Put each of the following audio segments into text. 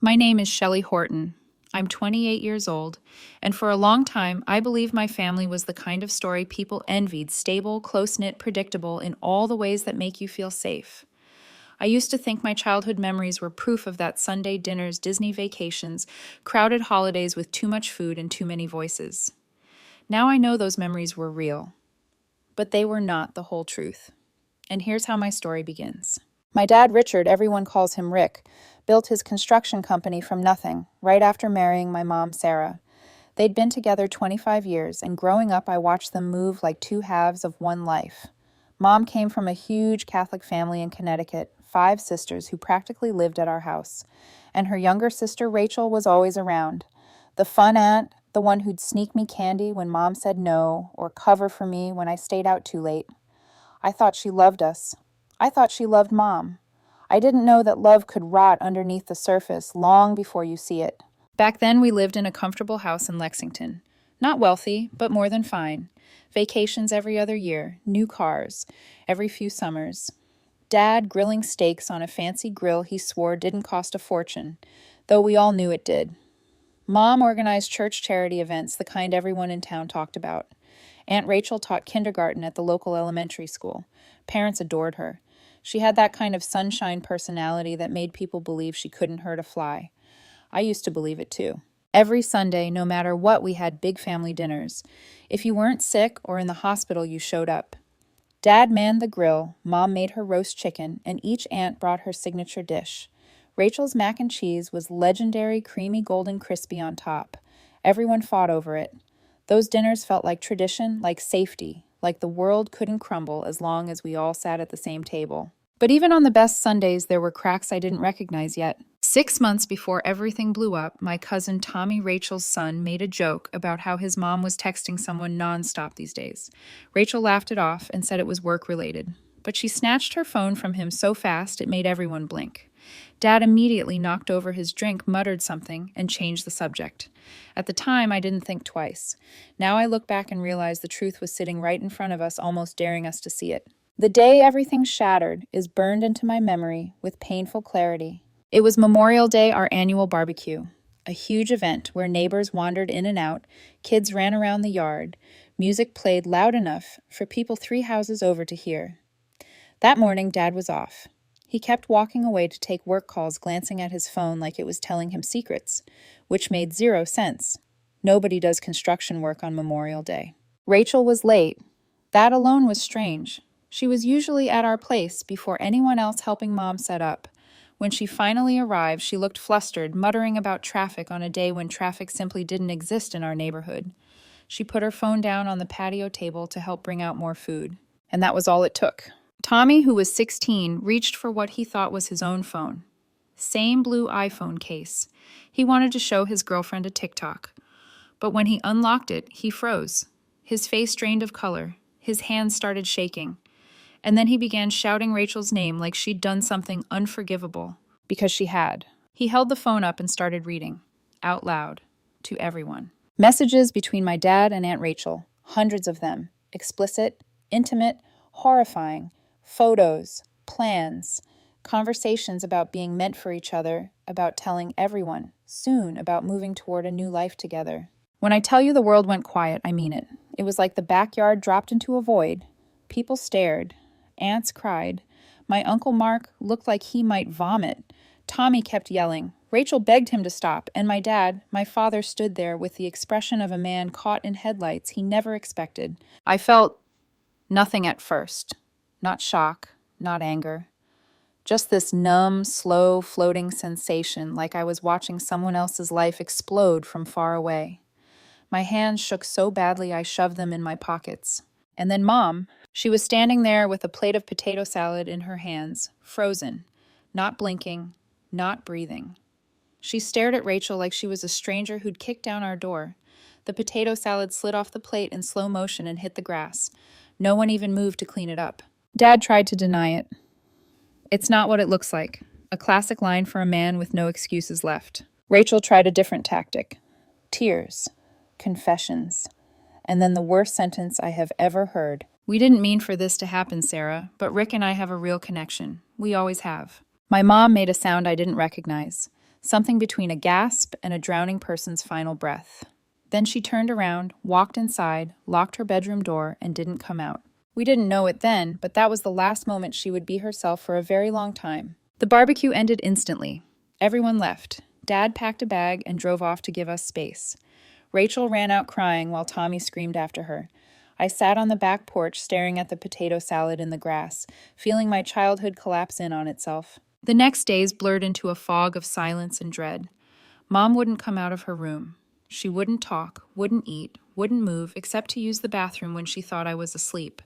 My name is Shelley Horton. I'm 28 years old, and for a long time, I believed my family was the kind of story people envied, stable, close-knit, predictable in all the ways that make you feel safe. I used to think my childhood memories were proof of that Sunday dinners, Disney vacations, crowded holidays with too much food and too many voices. Now I know those memories were real, but they were not the whole truth. And here's how my story begins. My dad, Richard, everyone calls him Rick, built his construction company from nothing, right after marrying my mom, Sarah. They'd been together 25 years, and growing up, I watched them move like two halves of one life. Mom came from a huge Catholic family in Connecticut, 5 sisters who practically lived at our house. And her younger sister, Rachel, was always around. The fun aunt, the one who'd sneak me candy when Mom said no, or cover for me when I stayed out too late. I thought she loved us. I thought she loved Mom. I didn't know that love could rot underneath the surface long before you see it. Back then, we lived in a comfortable house in Lexington. Not wealthy, but more than fine. Vacations every other year, new cars, every few summers. Dad grilling steaks on a fancy grill he swore didn't cost a fortune, though we all knew it did. Mom organized church charity events, the kind everyone in town talked about. Aunt Rachel taught kindergarten at the local elementary school. Parents adored her. She had that kind of sunshine personality that made people believe she couldn't hurt a fly. I used to believe it too. Every Sunday, no matter what, we had big family dinners. If you weren't sick or in the hospital, you showed up. Dad manned the grill, Mom made her roast chicken, and each aunt brought her signature dish. Rachel's mac and cheese was legendary, creamy, golden, crispy on top. Everyone fought over it. Those dinners felt like tradition, like safety, like the world couldn't crumble as long as we all sat at the same table. But even on the best Sundays, there were cracks I didn't recognize yet. 6 months before everything blew up, my cousin Tommy, Rachel's son, made a joke about how his mom was texting someone nonstop these days. Rachel laughed it off and said it was work-related. But she snatched her phone from him so fast it made everyone blink. Dad immediately knocked over his drink, muttered something, and changed the subject. At the time, I didn't think twice. Now I look back and realize the truth was sitting right in front of us, almost daring us to see it. The day everything shattered is burned into my memory with painful clarity. It was Memorial Day, our annual barbecue, a huge event where neighbors wandered in and out, kids ran around the yard, music played loud enough for people 3 houses over to hear. That morning, Dad was off. He kept walking away to take work calls, glancing at his phone like it was telling him secrets, which made 0 sense. Nobody does construction work on Memorial Day. Rachel was late. That alone was strange. She was usually at our place before anyone else helping Mom set up. When she finally arrived, she looked flustered, muttering about traffic on a day when traffic simply didn't exist in our neighborhood. She put her phone down on the patio table to help bring out more food. And that was all it took. Tommy, who was 16, reached for what he thought was his own phone. Same blue iPhone case. He wanted to show his girlfriend a TikTok. But when he unlocked it, he froze. His face drained of color. His hands started shaking. And then he began shouting Rachel's name like she'd done something unforgivable. Because she had. He held the phone up and started reading, out loud, to everyone. Messages between my dad and Aunt Rachel. Hundreds of them. Explicit, intimate, horrifying. Photos, plans, conversations about being meant for each other, about telling everyone, soon, about moving toward a new life together. When I tell you the world went quiet, I mean it. It was like the backyard dropped into a void. People stared. Aunts cried. My Uncle Mark looked like he might vomit. Tommy kept yelling. Rachel begged him to stop, and my dad, my father, stood there with the expression of a man caught in headlights he never expected. I felt nothing at first. Not shock, not anger. Just this numb, slow, floating sensation like I was watching someone else's life explode from far away. My hands shook so badly I shoved them in my pockets. And then Mom, she was standing there with a plate of potato salad in her hands, frozen, not blinking, not breathing. She stared at Rachel like she was a stranger who'd kicked down our door. The potato salad slid off the plate in slow motion and hit the grass. No one even moved to clean it up. Dad tried to deny it. It's not what it looks like. A classic line for a man with no excuses left. Rachel tried a different tactic. Tears. Confessions. And then the worst sentence I have ever heard. We didn't mean for this to happen, Sarah, but Rick and I have a real connection. We always have. My mom made a sound I didn't recognize. something between a gasp and a drowning person's final breath. Then she turned around, walked inside, locked her bedroom door, and didn't come out. We didn't know it then, but that was the last moment she would be herself for a very long time. The barbecue ended instantly. Everyone left. Dad packed a bag and drove off to give us space. Rachel ran out crying while Tommy screamed after her. I sat on the back porch staring at the potato salad in the grass, feeling my childhood collapse in on itself. The next days blurred into a fog of silence and dread. Mom wouldn't come out of her room. She wouldn't talk, wouldn't eat, wouldn't move except to use the bathroom when she thought I was asleep.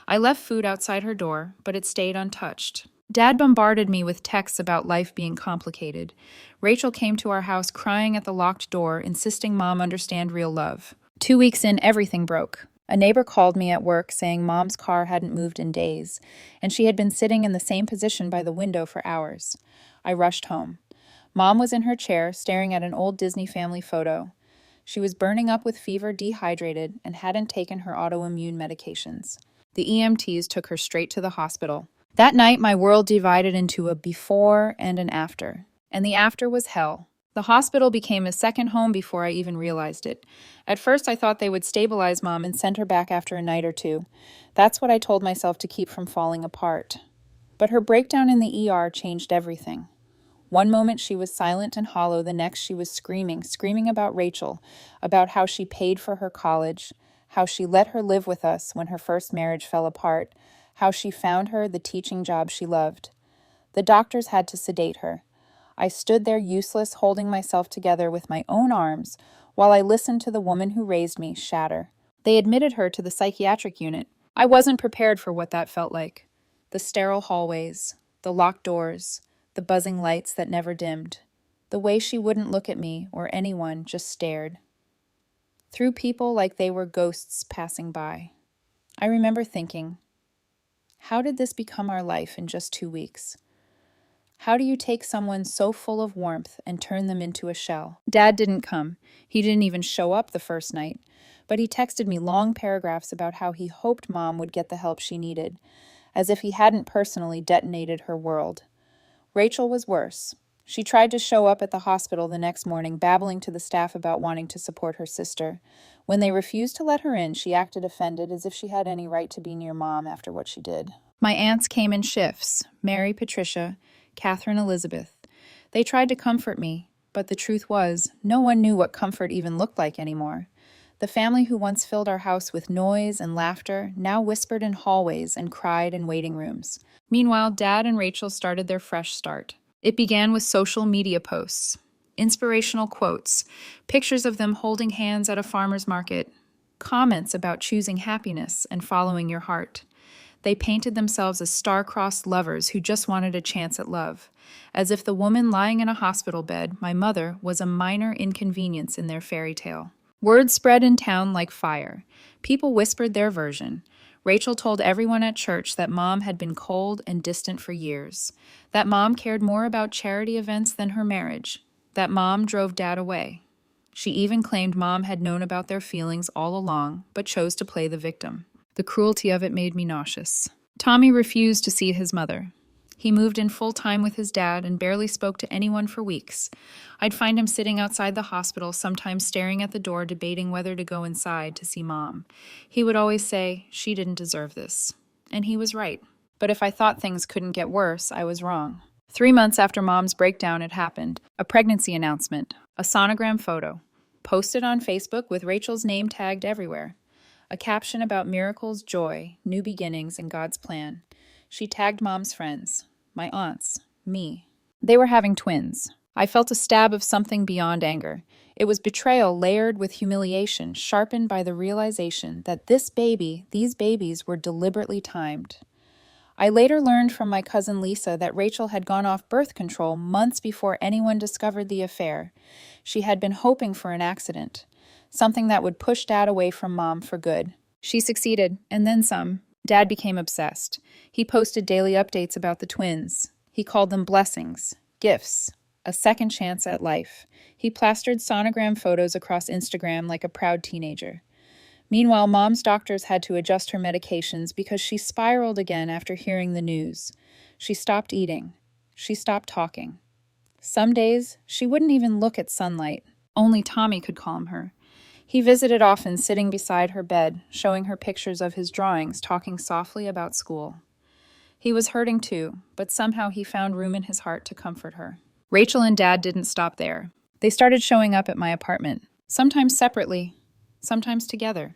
I left food outside her door, but it stayed untouched. Dad bombarded me with texts about life being complicated. Rachel came to our house crying at the locked door, insisting Mom understand real love. 2 weeks in, everything broke. A neighbor called me at work saying Mom's car hadn't moved in days, and she had been sitting in the same position by the window for hours. I rushed home. Mom was in her chair, staring at an old Disney family photo. She was burning up with fever, dehydrated, and hadn't taken her autoimmune medications. The EMTs took her straight to the hospital. That night, my world divided into a before and an after. And the after was hell. The hospital became a second home before I even realized it. At first, I thought they would stabilize Mom and send her back after a night or two. That's what I told myself to keep from falling apart. But her breakdown in the ER changed everything. One moment she was silent and hollow, the next she was screaming about Rachel, about how she paid for her college, how she let her live with us when her first marriage fell apart, how she found her the teaching job she loved. The doctors had to sedate her. I stood there useless, holding myself together with my own arms, while I listened to the woman who raised me shatter. They admitted her to the psychiatric unit. I wasn't prepared for what that felt like. The sterile hallways, the locked doors, the buzzing lights that never dimmed. The way she wouldn't look at me or anyone, just stared. Through people like they were ghosts passing by. I remember thinking, how did this become our life in just 2 weeks? How do you take someone so full of warmth and turn them into a shell? Dad didn't come. He didn't even show up the first night. But he texted me long paragraphs about how he hoped Mom would get the help she needed, as if he hadn't personally detonated her world. Rachel was worse. She tried to show up at the hospital the next morning, babbling to the staff about wanting to support her sister. When they refused to let her in, she acted offended, as if she had any right to be near Mom after what she did. My aunts came in shifts: Mary, Patricia, Catherine, Elizabeth. They tried to comfort me, but the truth was, no one knew what comfort even looked like anymore. The family who once filled our house with noise and laughter now whispered in hallways and cried in waiting rooms. Meanwhile, Dad and Rachel started their fresh start. It began with social media posts, inspirational quotes, pictures of them holding hands at a farmer's market, comments about choosing happiness and following your heart. They painted themselves as star-crossed lovers who just wanted a chance at love, as if the woman lying in a hospital bed, my mother, was a minor inconvenience in their fairy tale. Word spread in town like fire. People whispered their version. Rachel told everyone at church that Mom had been cold and distant for years, that Mom cared more about charity events than her marriage, that Mom drove Dad away. She even claimed Mom had known about their feelings all along, but chose to play the victim. The cruelty of it made me nauseous. Tommy refused to see his mother. He moved in full-time with his dad and barely spoke to anyone for weeks. I'd find him sitting outside the hospital, sometimes staring at the door, debating whether to go inside to see Mom. He would always say, "She didn't deserve this." And he was right. But if I thought things couldn't get worse, I was wrong. 3 months after Mom's breakdown, it happened. A pregnancy announcement, a sonogram photo, posted on Facebook with Rachel's name tagged everywhere. A caption about miracles, joy, new beginnings, and God's plan. She tagged Mom's friends, my aunts, me. They were having twins. I felt a stab of something beyond anger. It was betrayal layered with humiliation, sharpened by the realization that these babies were deliberately timed. I later learned from my cousin Lisa that Rachel had gone off birth control months before anyone discovered the affair. She had been hoping for an accident, something that would push Dad away from Mom for good. She succeeded, and then some. Dad became obsessed. He posted daily updates about the twins. He called them blessings, gifts, a second chance at life. He plastered sonogram photos across Instagram like a proud teenager. Meanwhile, Mom's doctors had to adjust her medications because she spiraled again after hearing the news. She stopped eating. She stopped talking. Some days, she wouldn't even look at sunlight. Only Tommy could calm her. He visited often, sitting beside her bed, showing her pictures of his drawings, talking softly about school. He was hurting too, but somehow he found room in his heart to comfort her. Rachel and Dad didn't stop there. They started showing up at my apartment, sometimes separately, sometimes together,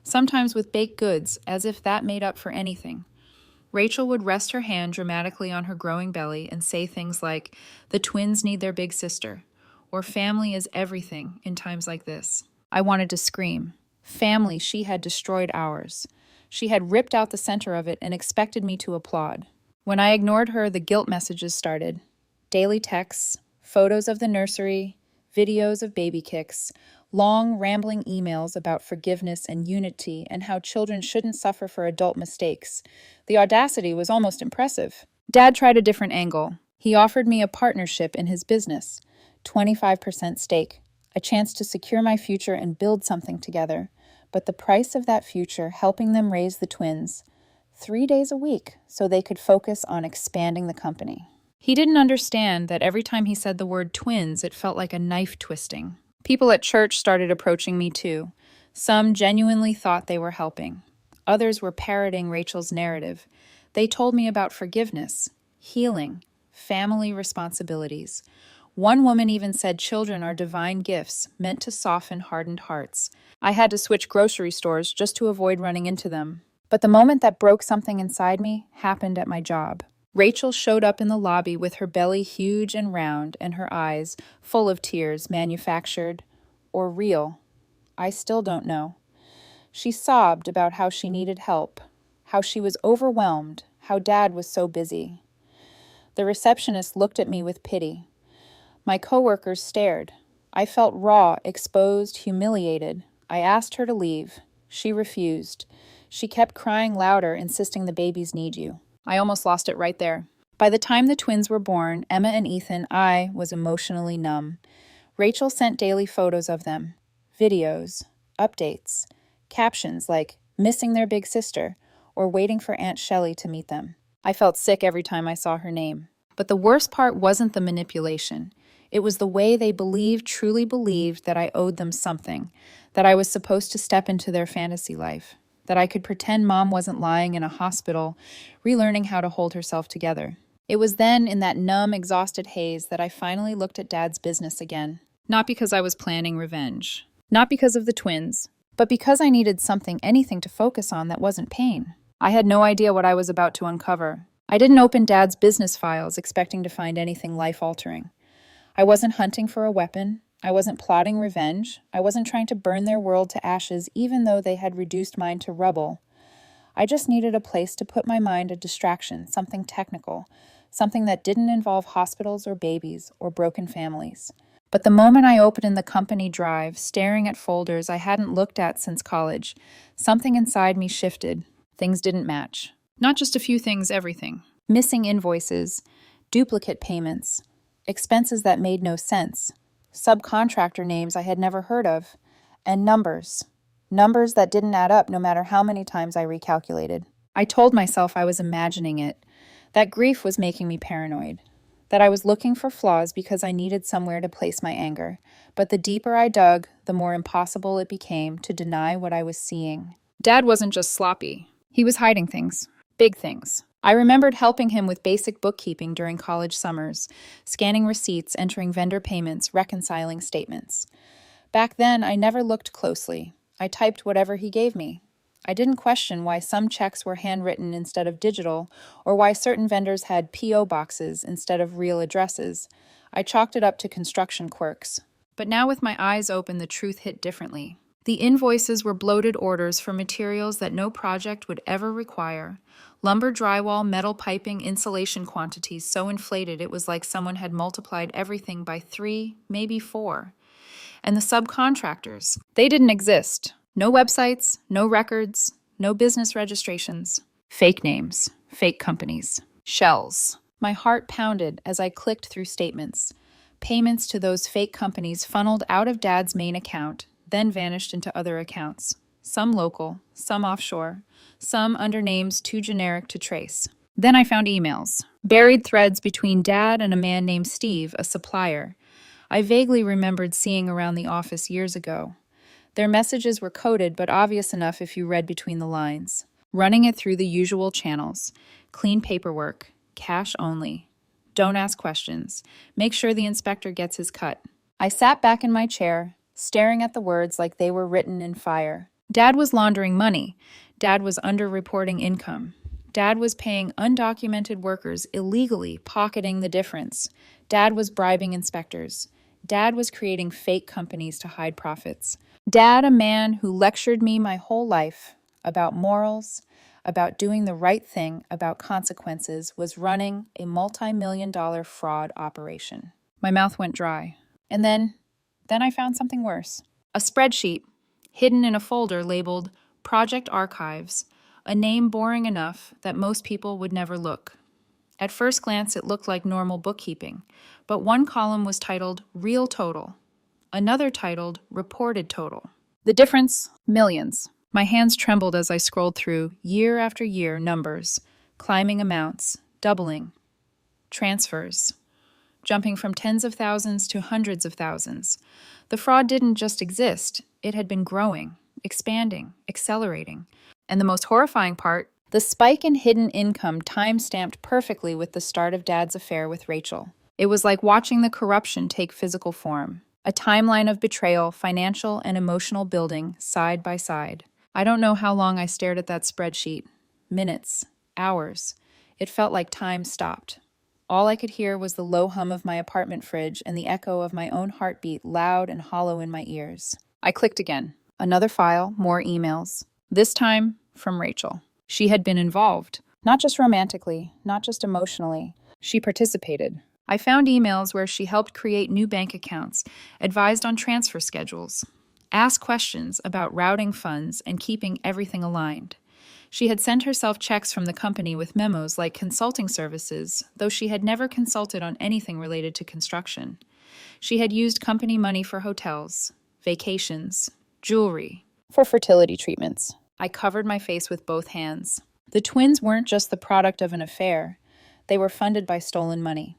sometimes with baked goods, as if that made up for anything. Rachel would rest her hand dramatically on her growing belly and say things like, "The twins need their big sister," or "Family is everything in times like this." I wanted to scream. Family, she had destroyed ours. She had ripped out the center of it and expected me to applaud. When I ignored her, the guilt messages started. Daily texts, photos of the nursery, videos of baby kicks, long, rambling emails about forgiveness and unity and how children shouldn't suffer for adult mistakes. The audacity was almost impressive. Dad tried a different angle. He offered me a partnership in his business, 25% stake, a chance to secure my future and build something together. But the price of that future, helping them raise the twins, 3 days a week, so they could focus on expanding the company. He didn't understand that every time he said the word twins, it felt like a knife twisting. People at church started approaching me too. Some genuinely thought they were helping. Others were parroting Rachel's narrative. They told me about forgiveness, healing, family responsibilities. One woman even said children are divine gifts meant to soften hardened hearts. I had to switch grocery stores just to avoid running into them. But the moment that broke something inside me happened at my job. Rachel showed up in the lobby with her belly huge and round and her eyes full of tears, manufactured or real. I still don't know. She sobbed about how she needed help, how she was overwhelmed, how Dad was so busy. The receptionist looked at me with pity. My coworkers stared. I felt raw, exposed, humiliated. I asked her to leave. She refused. She kept crying louder, insisting the babies need you. I almost lost it right there. By the time the twins were born, Emma and Ethan, I was emotionally numb. Rachel sent daily photos of them, videos, updates, captions like missing their big sister or waiting for Aunt Shelley to meet them. I felt sick every time I saw her name. But the worst part wasn't the manipulation. It was the way they truly believed that I owed them something, that I was supposed to step into their fantasy life, that I could pretend Mom wasn't lying in a hospital, relearning how to hold herself together. It was then, in that numb, exhausted haze, that I finally looked at Dad's business again. Not because I was planning revenge. Not because of the twins. But because I needed something, anything to focus on that wasn't pain. I had no idea what I was about to uncover. I didn't open Dad's business files expecting to find anything life-altering. I wasn't hunting for a weapon. I wasn't plotting revenge. I wasn't trying to burn their world to ashes, even though they had reduced mine to rubble. I just needed a place to put my mind, a distraction, something technical, something that didn't involve hospitals or babies or broken families. But the moment I opened the company drive, staring at folders I hadn't looked at since college, something inside me shifted. Things didn't match. Not just a few things, everything. Missing invoices, duplicate payments, expenses that made no sense, subcontractor names I had never heard of, and numbers. Numbers that didn't add up no matter how many times I recalculated. I told myself I was imagining it, that grief was making me paranoid, that I was looking for flaws because I needed somewhere to place my anger. But the deeper I dug, the more impossible it became to deny what I was seeing. Dad wasn't just sloppy. He was hiding things. Big things. I remembered helping him with basic bookkeeping during college summers, scanning receipts, entering vendor payments, reconciling statements. Back then, I never looked closely. I typed whatever he gave me. I didn't question why some checks were handwritten instead of digital, or why certain vendors had P.O. boxes instead of real addresses. I chalked it up to construction quirks. But now with my eyes open, the truth hit differently. The invoices were bloated orders for materials that no project would ever require. Lumber, drywall, metal piping, insulation quantities so inflated it was like someone had multiplied everything by 3, maybe 4. And the subcontractors, they didn't exist. No websites, no records, no business registrations. Fake names, fake companies, shells. My heart pounded as I clicked through statements. Payments to those fake companies funneled out of Dad's main account, then vanished into other accounts. Some local, some offshore, some under names too generic to trace. Then I found emails, buried threads between Dad and a man named Steve, a supplier. I vaguely remembered seeing around the office years ago. Their messages were coded, but obvious enough if you read between the lines. Running it through the usual channels. Clean paperwork. Cash only. Don't ask questions. Make sure the inspector gets his cut. I sat back in my chair, staring at the words like they were written in fire. Dad was laundering money. Dad was underreporting income. Dad was paying undocumented workers illegally, pocketing the difference. Dad was bribing inspectors. Dad was creating fake companies to hide profits. Dad, a man who lectured me my whole life about morals, about doing the right thing, about consequences, was running a multi-million-dollar fraud operation. My mouth went dry. And then I found something worse. A spreadsheet, hidden in a folder labeled Project Archives, a name boring enough that most people would never look. At first glance, it looked like normal bookkeeping, but one column was titled Real Total, another titled Reported Total. The difference? Millions. My hands trembled as I scrolled through year after year numbers, climbing amounts, doubling, transfers, jumping from tens of thousands to hundreds of thousands. The fraud didn't just exist, it had been growing, expanding, accelerating. And the most horrifying part, the spike in hidden income time-stamped perfectly with the start of Dad's affair with Rachel. It was like watching the corruption take physical form. A timeline of betrayal, financial and emotional building, side by side. I don't know how long I stared at that spreadsheet. Minutes, hours. It felt like time stopped. All I could hear was the low hum of my apartment fridge and the echo of my own heartbeat loud and hollow in my ears. I clicked again. Another file, more emails. This time from Rachel. She had been involved. Not just romantically, not just emotionally. She participated. I found emails where she helped create new bank accounts, advised on transfer schedules, asked questions about routing funds and keeping everything aligned. She had sent herself checks from the company with memos like consulting services, though she had never consulted on anything related to construction. She had used company money for hotels, vacations, jewelry, for fertility treatments. I covered my face with both hands. The twins weren't just the product of an affair. They were funded by stolen money.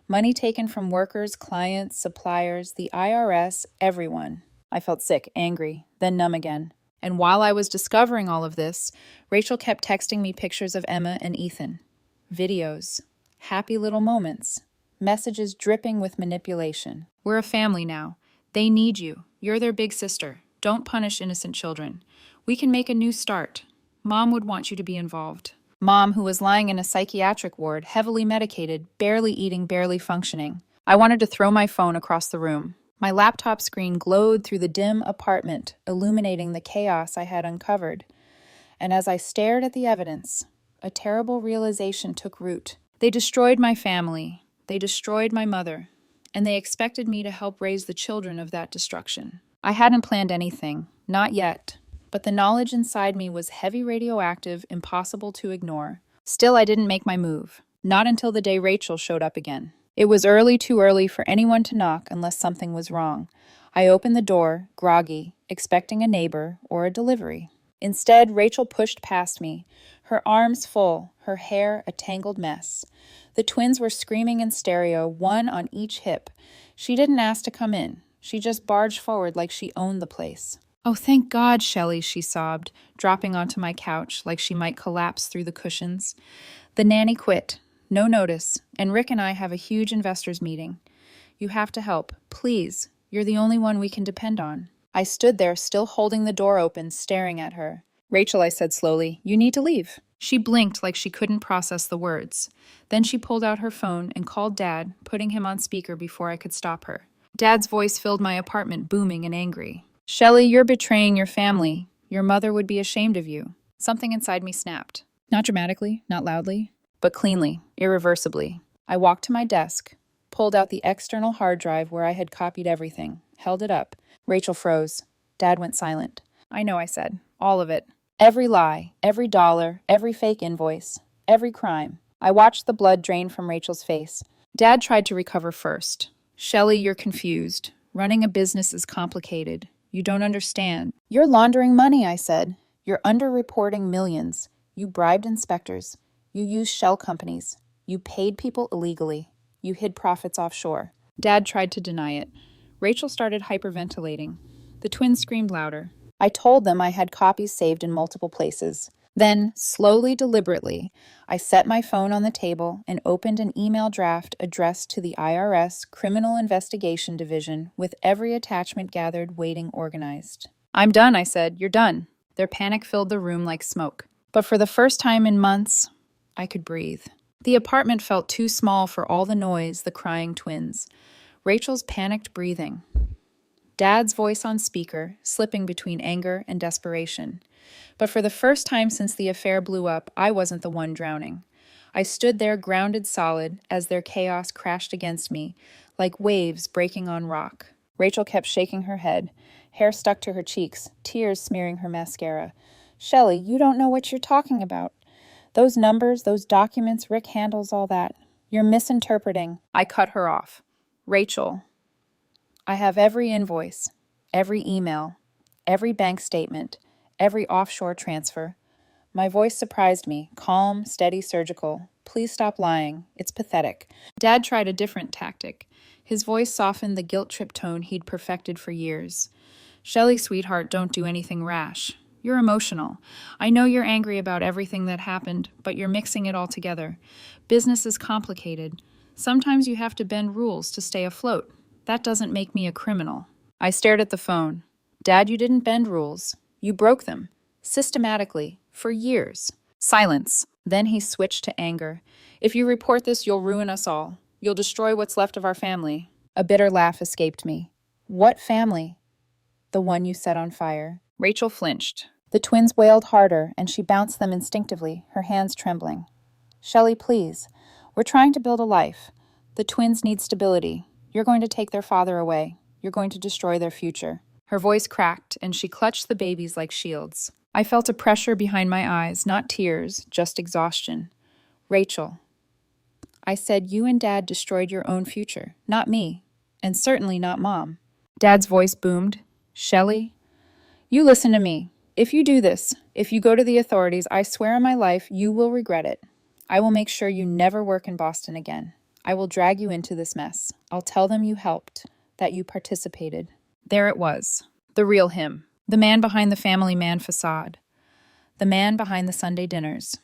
Money taken from workers, clients, suppliers, the IRS, everyone. I felt sick, angry, then numb again. And while I was discovering all of this, Rachel kept texting me pictures of Emma and Ethan. Videos. Happy little moments. Messages dripping with manipulation. We're a family now. They need you. You're their big sister. Don't punish innocent children. We can make a new start. Mom would want you to be involved. Mom, who was lying in a psychiatric ward, heavily medicated, barely eating, barely functioning. I wanted to throw my phone across the room. My laptop screen glowed through the dim apartment, illuminating the chaos I had uncovered. And as I stared at the evidence, a terrible realization took root. They destroyed my family. They destroyed my mother. And they expected me to help raise the children of that destruction. I hadn't planned anything, not yet. But the knowledge inside me was heavy radioactive, impossible to ignore. Still, I didn't make my move. Not until the day Rachel showed up again. It was too early for anyone to knock unless something was wrong. I opened the door, groggy, expecting a neighbor or a delivery. Instead, Rachel pushed past me, her arms full, her hair a tangled mess. The twins were screaming in stereo, one on each hip. She didn't ask to come in. She just barged forward like she owned the place. "Oh, thank God, Shelley," she sobbed, dropping onto my couch like she might collapse through the cushions. "The nanny quit. No notice. And Rick and I have a huge investors meeting. You have to help. Please. You're the only one we can depend on." I stood there, still holding the door open, staring at her. "Rachel," I said slowly, "you need to leave." She blinked like she couldn't process the words. Then she pulled out her phone and called Dad, putting him on speaker before I could stop her. Dad's voice filled my apartment, booming and angry. "Shelley, you're betraying your family. Your mother would be ashamed of you." Something inside me snapped. Not dramatically, not loudly, but cleanly, irreversibly. I walked to my desk, pulled out the external hard drive where I had copied everything, held it up. Rachel froze. Dad went silent. "I know," I said. "All of it. Every lie, every dollar, every fake invoice, every crime." I watched the blood drain from Rachel's face. Dad tried to recover first. "Shelley, you're confused. Running a business is complicated. You don't understand." "You're laundering money," I said. "You're underreporting millions. You bribed inspectors. You used shell companies. You paid people illegally. You hid profits offshore. Dad tried to deny it. Rachel started hyperventilating. The twins screamed louder. I told them I had copies saved in multiple places. Then, slowly, deliberately, I set my phone on the table and opened an email draft addressed to the IRS Criminal Investigation Division with every attachment gathered, waiting, organized. I'm done, I said. You're done. Their panic filled the room like smoke. But for the first time in months, I could breathe. The apartment felt too small for all the noise, the crying twins. Rachel's panicked breathing. Dad's voice on speaker, slipping between anger and desperation. But for the first time since the affair blew up, I wasn't the one drowning. I stood there grounded solid as their chaos crashed against me, like waves breaking on rock. Rachel kept shaking her head, hair stuck to her cheeks, tears smearing her mascara. Shelley, you don't know what you're talking about. Those numbers, those documents, Rick handles all that. You're misinterpreting. I cut her off. Rachel, I have every invoice, every email, every bank statement, every offshore transfer. My voice surprised me, calm, steady, surgical. Please stop lying. It's pathetic. Dad tried a different tactic. His voice softened the guilt-trip tone he'd perfected for years. Shelley, sweetheart, don't do anything rash. You're emotional. I know you're angry about everything that happened, but you're mixing it all together. Business is complicated. Sometimes you have to bend rules to stay afloat. That doesn't make me a criminal. I stared at the phone. Dad, you didn't bend rules. You broke them. Systematically. For years. Silence. Then he switched to anger. If you report this, you'll ruin us all. You'll destroy what's left of our family. A bitter laugh escaped me. What family? The one you set on fire. Rachel flinched. The twins wailed harder, and she bounced them instinctively, her hands trembling. Shelley, please. We're trying to build a life. The twins need stability. You're going to take their father away. You're going to destroy their future. Her voice cracked, and she clutched the babies like shields. I felt a pressure behind my eyes, not tears, just exhaustion. Rachel, I said you and Dad destroyed your own future, not me, and certainly not Mom. Dad's voice boomed. Shelley, you listen to me. If you do this, if you go to the authorities, I swear on my life, you will regret it. I will make sure you never work in Boston again. I will drag you into this mess. I'll tell them you helped, that you participated. There it was, the real him, the man behind the family man facade, the man behind the Sunday dinners,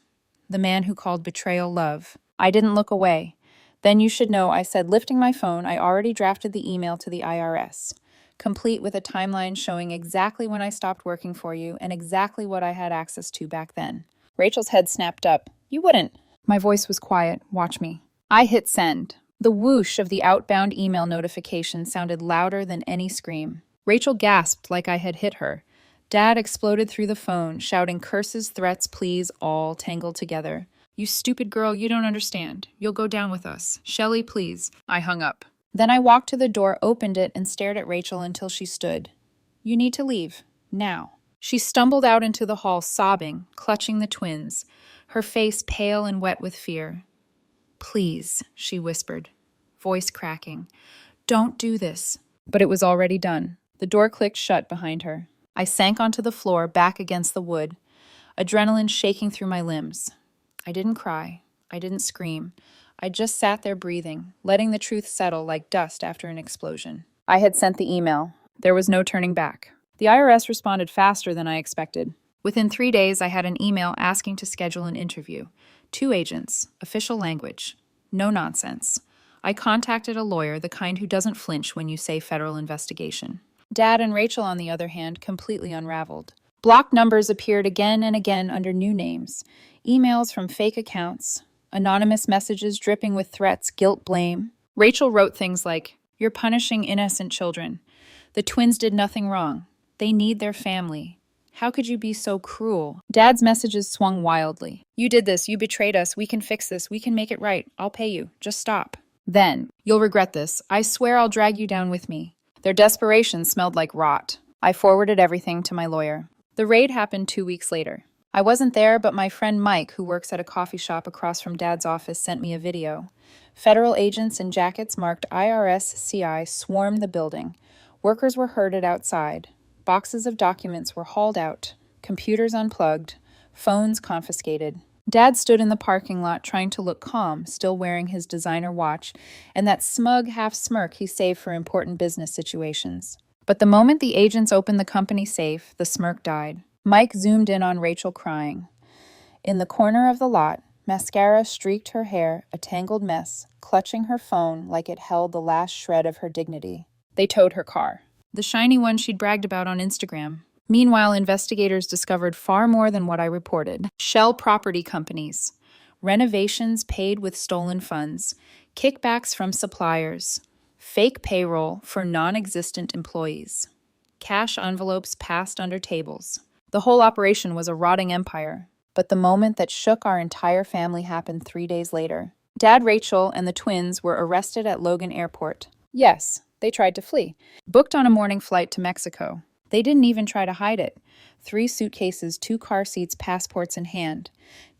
the man who called betrayal love. I didn't look away. Then you should know, I said, lifting my phone, I already drafted the email to the IRS, complete with a timeline showing exactly when I stopped working for you and exactly what I had access to back then. Rachel's head snapped up. You wouldn't. My voice was quiet. Watch me. I hit send. The whoosh of the outbound email notification sounded louder than any scream. Rachel gasped like I had hit her. Dad exploded through the phone, shouting curses, threats, pleas, all tangled together. You stupid girl, you don't understand. You'll go down with us. Shelley, please. I hung up. Then I walked to the door, opened it, and stared at Rachel until she stood. You need to leave. Now. She stumbled out into the hall, sobbing, clutching the twins, her face pale and wet with fear. Please, she whispered, voice cracking. Don't do this. But it was already done. The door clicked shut behind her. I sank onto the floor, back against the wood, adrenaline shaking through my limbs. I didn't cry. I didn't scream. I just sat there breathing, letting the truth settle like dust after an explosion. I had sent the email. There was no turning back. The IRS responded faster than I expected. Within 3 days, I had an email asking to schedule an interview. 2 agents, official language. No nonsense. I contacted a lawyer, the kind who doesn't flinch when you say federal investigation. Dad and Rachel, on the other hand, completely unraveled. Blocked numbers appeared again and again under new names. Emails from fake accounts. Anonymous messages dripping with threats, guilt, blame. Rachel wrote things like, "You're punishing innocent children. The twins did nothing wrong. They need their family. How could you be so cruel?" Dad's messages swung wildly. "You did this. You betrayed us. We can fix this. We can make it right. I'll pay you. Just stop." Then, "You'll regret this. I swear I'll drag you down with me." Their desperation smelled like rot. I forwarded everything to my lawyer. The raid happened 2 weeks later. I wasn't there, but my friend Mike, who works at a coffee shop across from Dad's office, sent me a video. Federal agents in jackets marked IRS CI swarmed the building. Workers were herded outside. Boxes of documents were hauled out, computers unplugged, phones confiscated. Dad stood in the parking lot trying to look calm, still wearing his designer watch and that smug half smirk he saved for important business situations. But the moment the agents opened the company safe, the smirk died. Mike zoomed in on Rachel crying. In the corner of the lot, mascara streaked her hair, a tangled mess, clutching her phone like it held the last shred of her dignity. They towed her car. The shiny one she'd bragged about on Instagram. Meanwhile, investigators discovered far more than what I reported. Shell property companies, renovations paid with stolen funds, kickbacks from suppliers, fake payroll for non-existent employees, cash envelopes passed under tables. The whole operation was a rotting empire, but the moment that shook our entire family happened 3 days later. Dad, Rachel, and the twins were arrested at Logan Airport. Yes, they tried to flee. Booked on a morning flight to Mexico. They didn't even try to hide it. 3 suitcases, 2 car seats, passports in hand.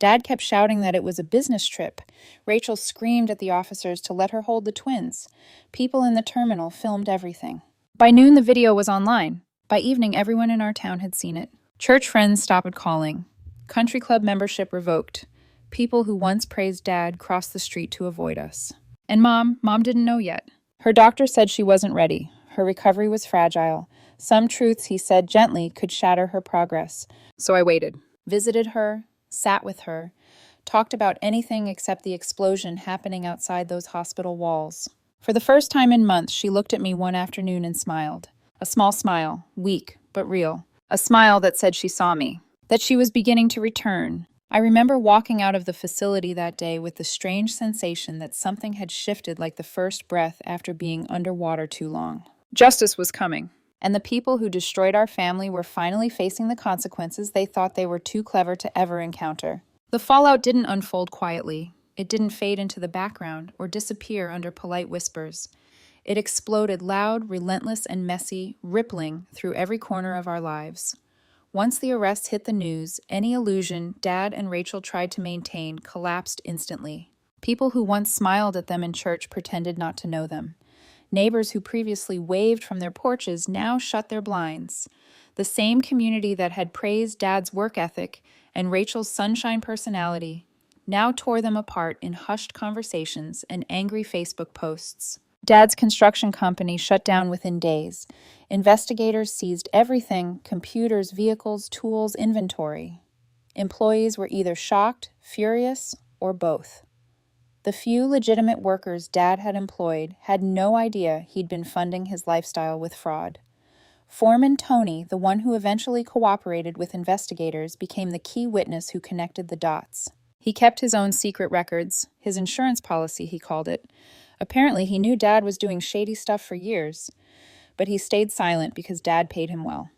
Dad kept shouting that it was a business trip. Rachel screamed at the officers to let her hold the twins. People in the terminal filmed everything. By noon, the video was online. By evening, everyone in our town had seen it. Church friends stopped calling. Country club membership revoked. People who once praised Dad crossed the street to avoid us. And Mom didn't know yet. Her doctor said she wasn't ready. Her recovery was fragile. Some truths, he said gently, could shatter her progress. So I waited, visited her, sat with her, talked about anything except the explosion happening outside those hospital walls. For the first time in months, she looked at me one afternoon and smiled. A small smile, weak but real. A smile that said she saw me, that she was beginning to return. I remember walking out of the facility that day with the strange sensation that something had shifted like the first breath after being underwater too long. Justice was coming, and the people who destroyed our family were finally facing the consequences they thought they were too clever to ever encounter. The fallout didn't unfold quietly. It didn't fade into the background or disappear under polite whispers. It exploded loud, relentless, and messy, rippling through every corner of our lives. Once the arrests hit the news, any illusion Dad and Rachel tried to maintain collapsed instantly. People who once smiled at them in church pretended not to know them. Neighbors who previously waved from their porches now shut their blinds. The same community that had praised Dad's work ethic and Rachel's sunshine personality now tore them apart in hushed conversations and angry Facebook posts. Dad's construction company shut down within days. Investigators seized everything: computers, vehicles, tools, inventory. Employees were either shocked, furious, or both. The few legitimate workers Dad had employed had no idea he'd been funding his lifestyle with fraud. Foreman Tony, the one who eventually cooperated with investigators, became the key witness who connected the dots. He kept his own secret records, his insurance policy, he called it. Apparently, he knew Dad was doing shady stuff for years, but he stayed silent because Dad paid him well.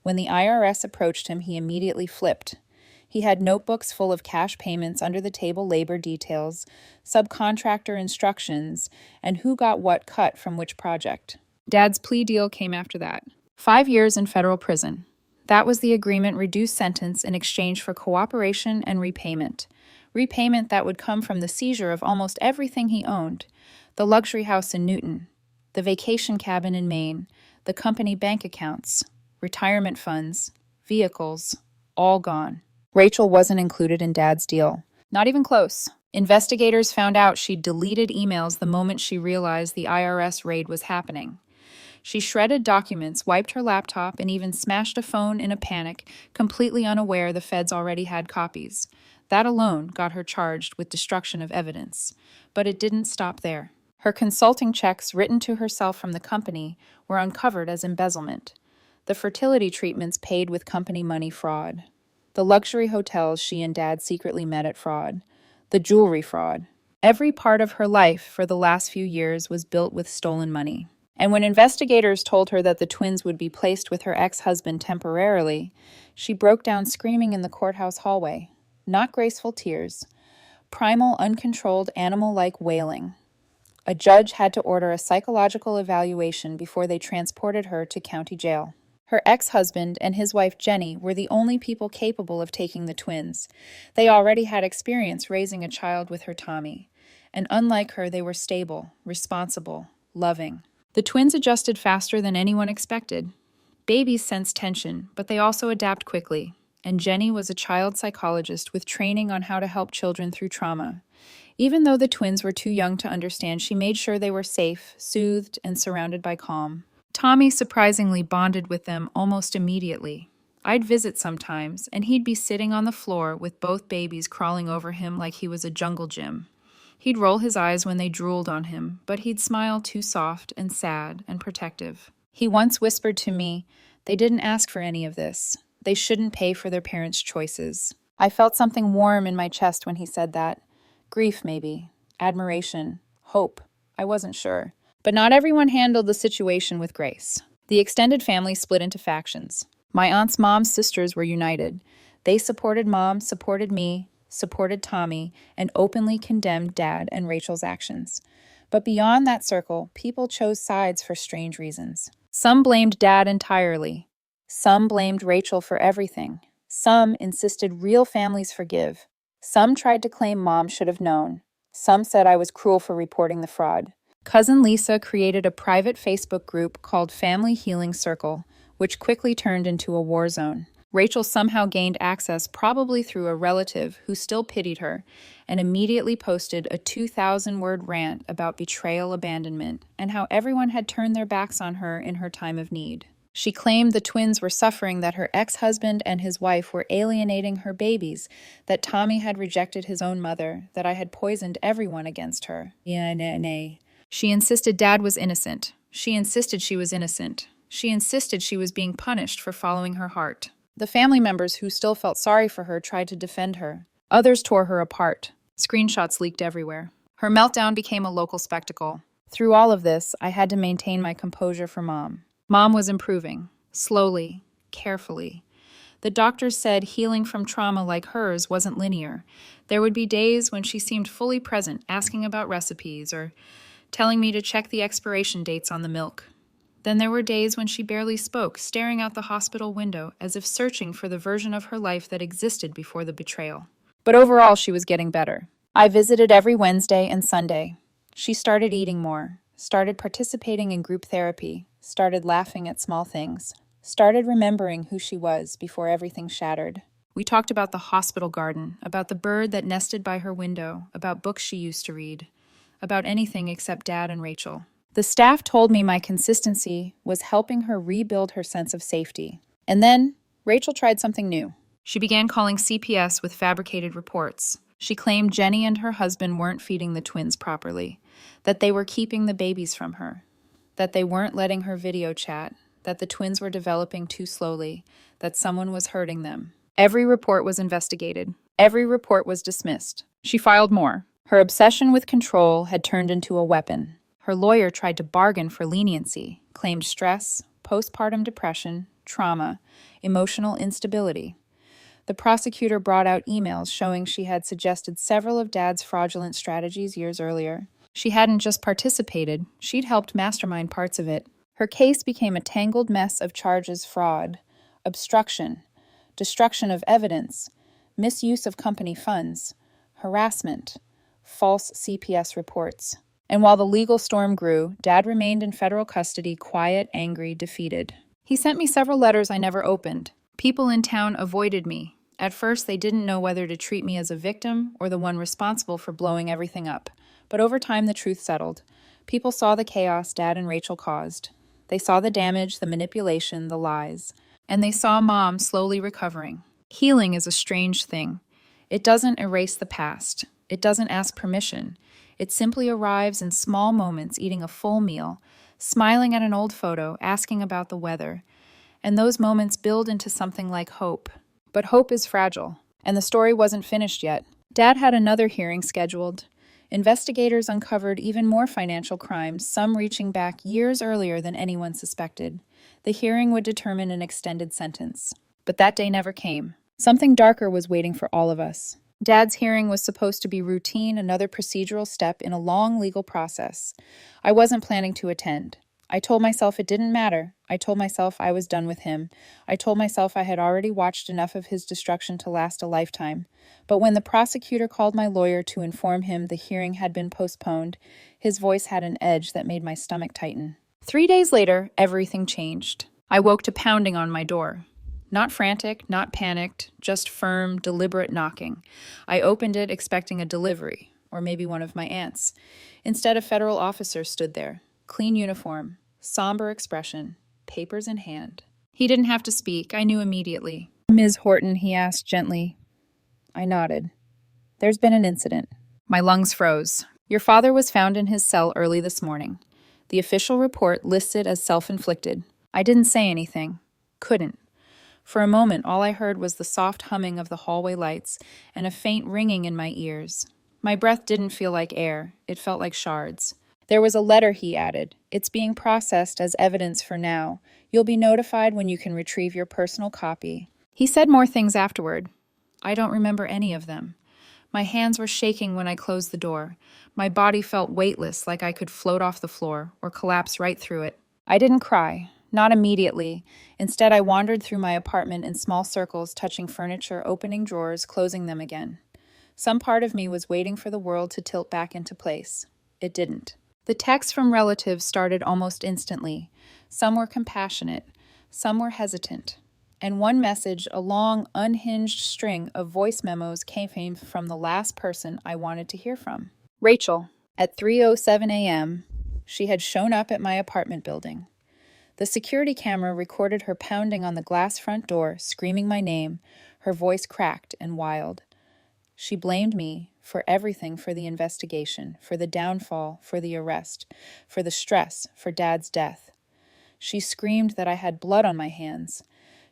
When the IRS approached him, he immediately flipped. He had notebooks full of cash payments, under-the-table labor details, subcontractor instructions, and who got what cut from which project. Dad's plea deal came after that. 5 years in federal prison. That was the agreement, reduced sentence in exchange for cooperation and repayment. Repayment that would come from the seizure of almost everything he owned. The luxury house in Newton, the vacation cabin in Maine, the company bank accounts, retirement funds, vehicles, all gone. Rachel wasn't included in Dad's deal. Not even close. Investigators found out she'd deleted emails the moment she realized the IRS raid was happening. She shredded documents, wiped her laptop, and even smashed a phone in a panic, completely unaware the feds already had copies. That alone got her charged with destruction of evidence. But it didn't stop there. Her consulting checks written to herself from the company were uncovered as embezzlement. The fertility treatments paid with company money fraud. The luxury hotels she and Dad secretly met at fraud. The jewelry fraud. Every part of her life for the last few years was built with stolen money. And when investigators told her that the twins would be placed with her ex-husband temporarily, she broke down screaming in the courthouse hallway. Not graceful tears. Primal, uncontrolled, animal-like wailing. A judge had to order a psychological evaluation before they transported her to county jail. Her ex-husband and his wife Jenny were the only people capable of taking the twins. They already had experience raising a child with her Tommy. And unlike her, they were stable, responsible, loving. The twins adjusted faster than anyone expected. Babies sense tension, but they also adapt quickly. and Jenny was a child psychologist with training on how to help children through trauma. Even though the twins were too young to understand, she made sure they were safe, soothed, and surrounded by calm. Tommy surprisingly bonded with them almost immediately. I'd visit sometimes, and he'd be sitting on the floor with both babies crawling over him like he was a jungle gym. He'd roll his eyes when they drooled on him, but he'd smile too soft and sad and protective. He once whispered to me, "They didn't ask for any of this. They shouldn't pay for their parents' choices." I felt something warm in my chest when he said that. Grief, maybe. Admiration. Hope. I wasn't sure. But not everyone handled the situation with grace. The extended family split into factions. My aunt's mom's sisters were united. They supported Mom, supported me, supported Tommy, and openly condemned Dad and Rachel's actions. But beyond that circle, people chose sides for strange reasons. Some blamed Dad entirely. Some blamed Rachel for everything. Some insisted real families forgive. Some tried to claim Mom should have known. Some said I was cruel for reporting the fraud. Cousin Lisa created a private Facebook group called Family Healing Circle, which quickly turned into a war zone. Rachel somehow gained access, probably through a relative who still pitied her, and immediately posted a 2,000-word rant about betrayal, abandonment, and how everyone had turned their backs on her in her time of need. She claimed the twins were suffering, that her ex-husband and his wife were alienating her babies, that Tommy had rejected his own mother, that I had poisoned everyone against her. She insisted Dad was innocent. She insisted she was innocent. She insisted she was being punished for following her heart. The family members who still felt sorry for her tried to defend her. Others tore her apart. Screenshots leaked everywhere. Her meltdown became a local spectacle. Through all of this, I had to maintain my composure for Mom. Mom was improving, slowly, carefully. The doctors said healing from trauma like hers wasn't linear. There would be days when she seemed fully present, asking about recipes or telling me to check the expiration dates on the milk. Then there were days when she barely spoke, staring out the hospital window as if searching for the version of her life that existed before the betrayal. But overall, she was getting better. I visited every Wednesday and Sunday. She started eating more, started participating in group therapy, started laughing at small things, started remembering who she was before everything shattered. We talked about the hospital garden, about the bird that nested by her window, about books she used to read, about anything except Dad and Rachel. The staff told me my consistency was helping her rebuild her sense of safety. And then, Rachel tried something new. She began calling CPS with fabricated reports. She claimed Jenny and her husband weren't feeding the twins properly, that they were keeping the babies from her, that they weren't letting her video chat, that the twins were developing too slowly, that someone was hurting them. Every report was investigated. Every report was dismissed. She filed more. Her obsession with control had turned into a weapon. Her lawyer tried to bargain for leniency, claimed stress, postpartum depression, trauma, emotional instability. The prosecutor brought out emails showing she had suggested several of Dad's fraudulent strategies years earlier. She hadn't just participated, she'd helped mastermind parts of it. Her case became a tangled mess of charges: fraud, obstruction, destruction of evidence, misuse of company funds, harassment, false CPS reports. And while the legal storm grew, Dad remained in federal custody, quiet, angry, defeated. He sent me several letters I never opened. People in town avoided me. At first, they didn't know whether to treat me as a victim or the one responsible for blowing everything up. But over time, the truth settled. People saw the chaos Dad and Rachel caused. They saw the damage, the manipulation, the lies. And they saw Mom slowly recovering. Healing is a strange thing. It doesn't erase the past. It doesn't ask permission. It simply arrives in small moments, eating a full meal, smiling at an old photo, asking about the weather. And those moments build into something like hope. But hope is fragile, and the story wasn't finished yet. Dad had another hearing scheduled. Investigators uncovered even more financial crimes, some reaching back years earlier than anyone suspected. The hearing would determine an extended sentence. But that day never came. Something darker was waiting for all of us. Dad's hearing was supposed to be routine, another procedural step in a long legal process. I wasn't planning to attend. I told myself it didn't matter. I told myself I was done with him. I told myself I had already watched enough of his destruction to last a lifetime. But when the prosecutor called my lawyer to inform him the hearing had been postponed, his voice had an edge that made my stomach tighten. 3 days later, everything changed. I woke to pounding on my door. Not frantic, not panicked, just firm, deliberate knocking. I opened it expecting a delivery, or maybe one of my aunts. Instead, a federal officer stood there, clean uniform, somber expression, papers in hand. He didn't have to speak. I knew immediately. "Ms. Horton," he asked gently. I nodded. "There's been an incident." My lungs froze. "Your father was found in his cell early this morning. The official report listed as self-inflicted." I didn't say anything. Couldn't. For a moment, all I heard was the soft humming of the hallway lights and a faint ringing in my ears. My breath didn't feel like air. It felt like shards. "There was a letter," he added. "It's being processed as evidence for now. You'll be notified when you can retrieve your personal copy." He said more things afterward. I don't remember any of them. My hands were shaking when I closed the door. My body felt weightless, like I could float off the floor or collapse right through it. I didn't cry. Not immediately. Instead, I wandered through my apartment in small circles, touching furniture, opening drawers, closing them again. Some part of me was waiting for the world to tilt back into place. It didn't. The texts from relatives started almost instantly. Some were compassionate, some were hesitant. And one message, a long, unhinged string of voice memos, came from the last person I wanted to hear from. Rachel. At 3:07 a.m., she had shown up at my apartment building. The security camera recorded her pounding on the glass front door, screaming my name, her voice cracked and wild. She blamed me for everything, for the investigation, for the downfall, for the arrest, for the stress, for Dad's death. She screamed that I had blood on my hands.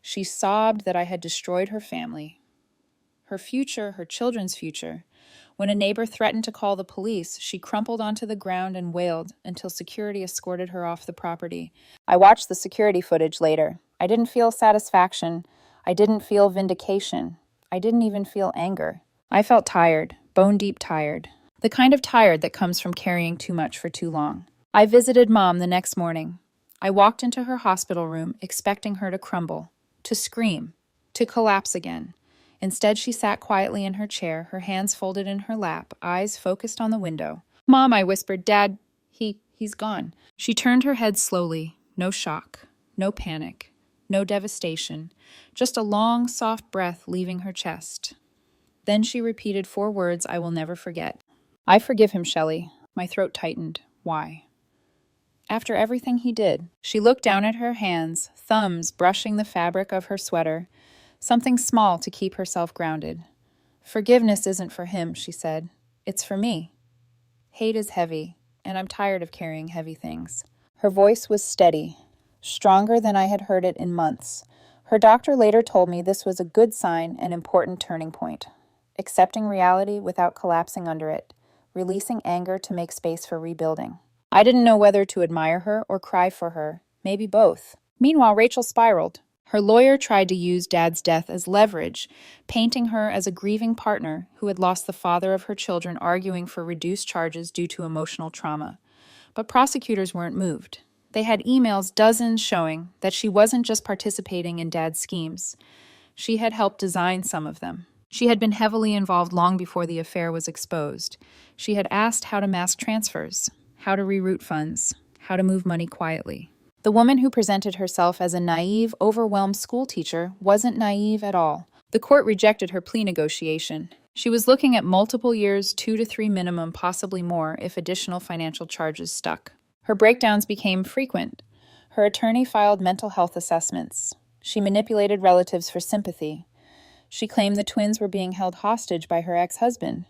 She sobbed that I had destroyed her family, her future, her children's future. When a neighbor threatened to call the police, she crumpled onto the ground and wailed until security escorted her off the property. I watched the security footage later. I didn't feel satisfaction. I didn't feel vindication. I didn't even feel anger. I felt tired, bone-deep tired. The kind of tired that comes from carrying too much for too long. I visited Mom the next morning. I walked into her hospital room expecting her to crumble, to scream, to collapse again. Instead, she sat quietly in her chair, her hands folded in her lap, eyes focused on the window. "Mom," I whispered, "Dad, he's gone." She turned her head slowly. No shock, no panic, no devastation, just a long, soft breath leaving her chest. Then she repeated 4 words I will never forget. "I forgive him, Shelley." My throat tightened. Why? After everything he did. She looked down at her hands, thumbs brushing the fabric of her sweater. Something small to keep herself grounded. "Forgiveness isn't for him," she said. "It's for me. Hate is heavy, and I'm tired of carrying heavy things." Her voice was steady, stronger than I had heard it in months. Her doctor later told me this was a good sign, an important turning point. Accepting reality without collapsing under it, releasing anger to make space for rebuilding. I didn't know whether to admire her or cry for her, maybe both. Meanwhile, Rachel spiraled. Her lawyer tried to use Dad's death as leverage, painting her as a grieving partner who had lost the father of her children, arguing for reduced charges due to emotional trauma. But prosecutors weren't moved. They had emails, dozens, showing that she wasn't just participating in Dad's schemes. She had helped design some of them. She had been heavily involved long before the affair was exposed. She had asked how to mask transfers, how to reroute funds, how to move money quietly. The woman who presented herself as a naive, overwhelmed schoolteacher wasn't naive at all. The court rejected her plea negotiation. She was looking at multiple years, 2 to 3 minimum, possibly more, if additional financial charges stuck. Her breakdowns became frequent. Her attorney filed mental health assessments. She manipulated relatives for sympathy. She claimed the twins were being held hostage by her ex-husband.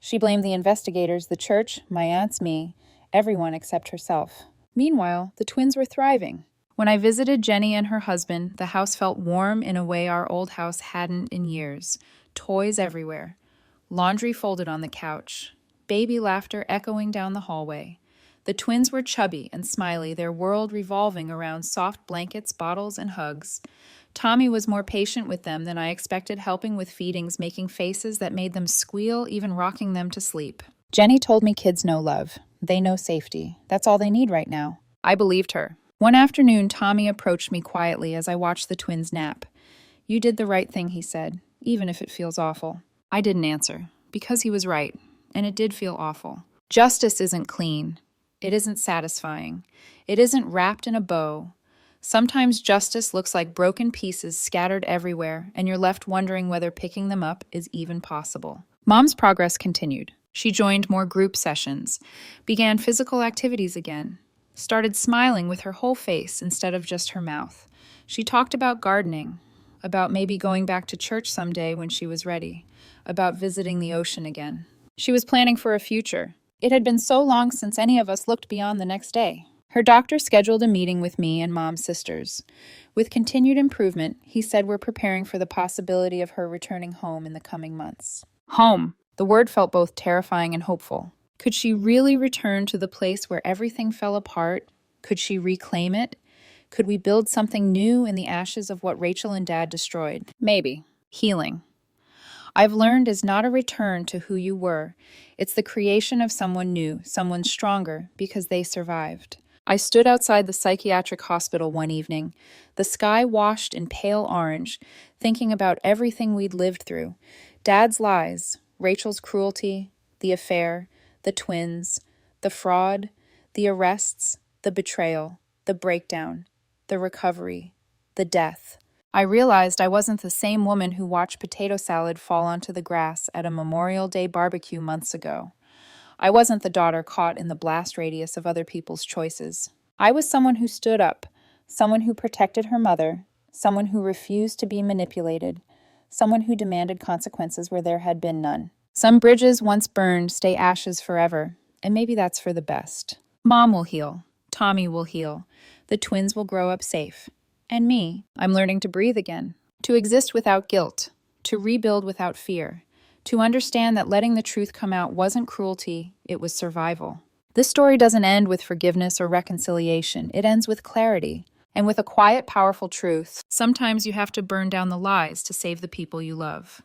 She blamed the investigators, the church, my aunts, me, everyone except herself. Meanwhile, the twins were thriving. When I visited Jenny and her husband, the house felt warm in a way our old house hadn't in years. Toys everywhere. Laundry folded on the couch. Baby laughter echoing down the hallway. The twins were chubby and smiley, their world revolving around soft blankets, bottles, and hugs. Tommy was more patient with them than I expected, helping with feedings, making faces that made them squeal, even rocking them to sleep. Jenny told me kids know love. They know safety. That's all they need right now. I believed her. One afternoon, Tommy approached me quietly as I watched the twins nap. "You did the right thing," he said, "even if it feels awful." I didn't answer, because he was right, and it did feel awful. Justice isn't clean. It isn't satisfying. It isn't wrapped in a bow. Sometimes justice looks like broken pieces scattered everywhere, and you're left wondering whether picking them up is even possible. Mom's progress continued. She joined more group sessions, began physical activities again, started smiling with her whole face instead of just her mouth. She talked about gardening, about maybe going back to church someday when she was ready, about visiting the ocean again. She was planning for a future. It had been so long since any of us looked beyond the next day. Her doctor scheduled a meeting with me and Mom's sisters. With continued improvement, he said we're preparing for the possibility of her returning home in the coming months. Home. The word felt both terrifying and hopeful. Could she really return to the place where everything fell apart? Could she reclaim it? Could we build something new in the ashes of what Rachel and Dad destroyed? Maybe. Healing. I've learned is not a return to who you were. It's the creation of someone new, someone stronger, because they survived. I stood outside the psychiatric hospital one evening, the sky washed in pale orange, thinking about everything we'd lived through. Dad's lies, Rachel's cruelty, the affair, the twins, the fraud, the arrests, the betrayal, the breakdown, the recovery, the death. I realized I wasn't the same woman who watched potato salad fall onto the grass at a Memorial Day barbecue months ago. I wasn't the daughter caught in the blast radius of other people's choices. I was someone who stood up, someone who protected her mother, someone who refused to be manipulated, someone who demanded consequences where there had been none. Some bridges once burned stay ashes forever, and maybe that's for the best. Mom will heal. Tommy will heal. The twins will grow up safe. And me, I'm learning to breathe again, to exist without guilt, to rebuild without fear, to understand that letting the truth come out wasn't cruelty, it was survival. This story doesn't end with forgiveness or reconciliation. It ends with clarity. And with a quiet, powerful truth, sometimes you have to burn down the lies to save the people you love.